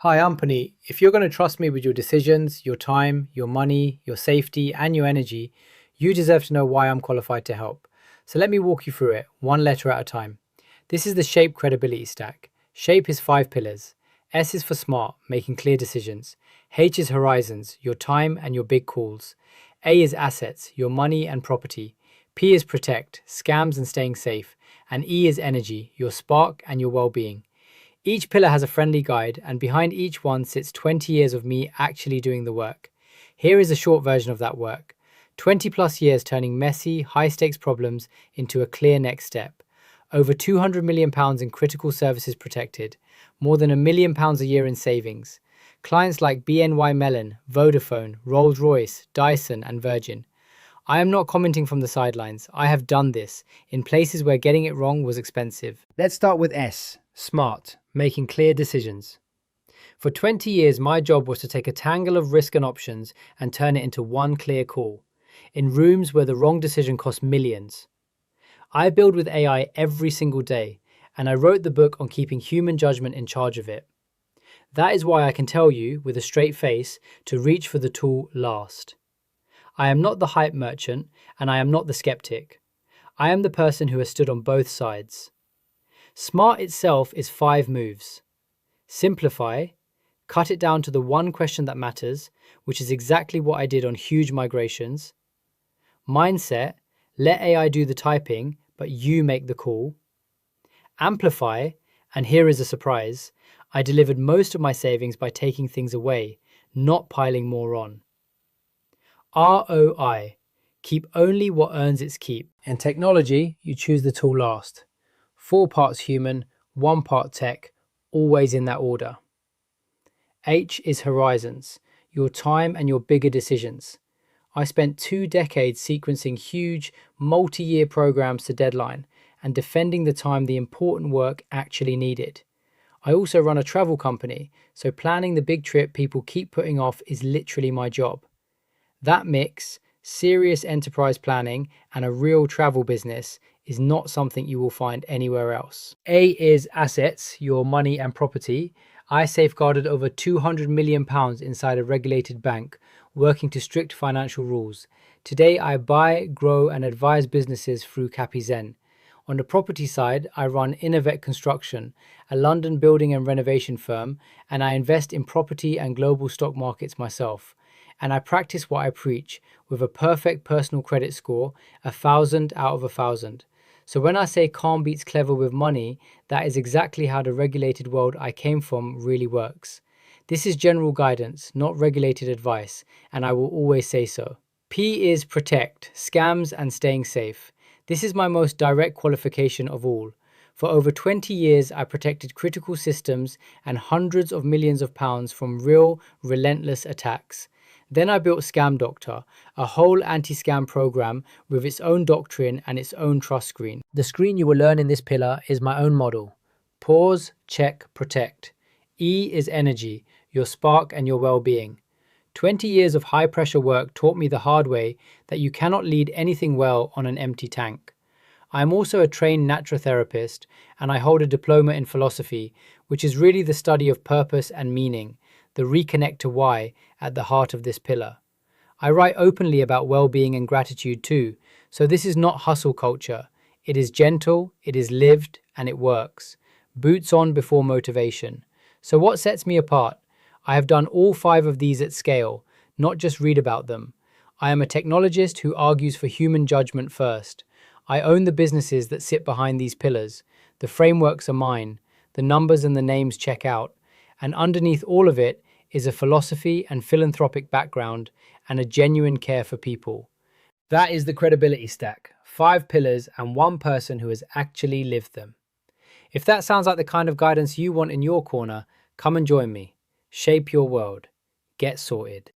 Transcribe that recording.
Hi, I'm Punit. If you're going to trust me with your decisions, your time, your money, your safety, and your energy, you deserve to know why I'm qualified to help. So let me walk you through it, one letter at a time. This is the SHAPE credibility stack. SHAPE is 5 pillars. S is for smart, making clear decisions. H is horizons, your time and your big calls. A is assets, your money and property. P is protect, scams and staying safe. And E is energy, your spark and your well-being. Each pillar has a friendly guide, and behind each one sits 20 years of me actually doing the work. Here is a short version of that work. 20 plus years turning messy, high stakes problems into a clear next step. Over £200 million in critical services protected. More than £1 million a year in savings. Clients like BNY Mellon, Vodafone, Rolls-Royce, Dyson, and Virgin. I am not commenting from the sidelines. I have done this in places where getting it wrong was expensive. Let's start with S, smart, making clear decisions. For 20 years, my job was to take a tangle of risk and options and turn it into one clear call, in rooms where the wrong decision cost millions. I build with AI every single day, and I wrote the book on keeping human judgment in charge of it. That is why I can tell you, with a straight face, to reach for the tool last. I am not the hype merchant, and I am not the skeptic. I am the person who has stood on both sides. SMART itself is 5 moves. Simplify, cut it down to the one question that matters, which is exactly what I did on huge migrations. Mindset, let AI do the typing, but you make the call. Amplify, and here is a surprise, I delivered most of my savings by taking things away, not piling more on. ROI, keep only what earns its keep. In technology, you choose the tool last. 4 parts human, 1 part tech, always in that order. H is horizons, your time and your bigger decisions. I spent 2 decades sequencing huge, multi-year programs to deadline and defending the time the important work actually needed. I also run a travel company, so planning the big trip people keep putting off is literally my job. That mix, serious enterprise planning and a real travel business, is not something you will find anywhere else. A is assets, your money and property. I safeguarded over £200 million inside a regulated bank, working to strict financial rules. Today I buy, grow and advise businesses through Capizen. On the property side, I run Innovet Construction, a London building and renovation firm, and I invest in property and global stock markets myself. And I practice what I preach, with a perfect personal credit score, 1,000 out of 1,000. So when I say calm beats clever with money, that is exactly how the regulated world I came from really works. This is general guidance, not regulated advice, and I will always say so. P is protect, scams and staying safe. This is my most direct qualification of all. For over 20 years, I protected critical systems and hundreds of millions of pounds from real, relentless attacks. Then I built Scam Doctor, a whole anti-scam program with its own doctrine and its own trust screen. The screen you will learn in this pillar is my own model. Pause, check, protect. E is energy, your spark and your well-being. 20 years of high-pressure work taught me the hard way that you cannot lead anything well on an empty tank. I am also a trained naturotherapist, and I hold a diploma in philosophy, which is really the study of purpose and meaning, the reconnect to why at the heart of this pillar. I write openly about well-being and gratitude too, so this is not hustle culture. It is gentle, it is lived, and it works. Boots on before motivation. So what sets me apart? I have done all 5 of these at scale, not just read about them. I am a technologist who argues for human judgment first. I own the businesses that sit behind these pillars. The frameworks are mine. The numbers and the names check out. And underneath all of it is a philosophy and philanthropic background and a genuine care for people. That is the credibility stack. 5 pillars and 1 person who has actually lived them. If that sounds like the kind of guidance you want in your corner, come and join me. Shape your world. Get sorted.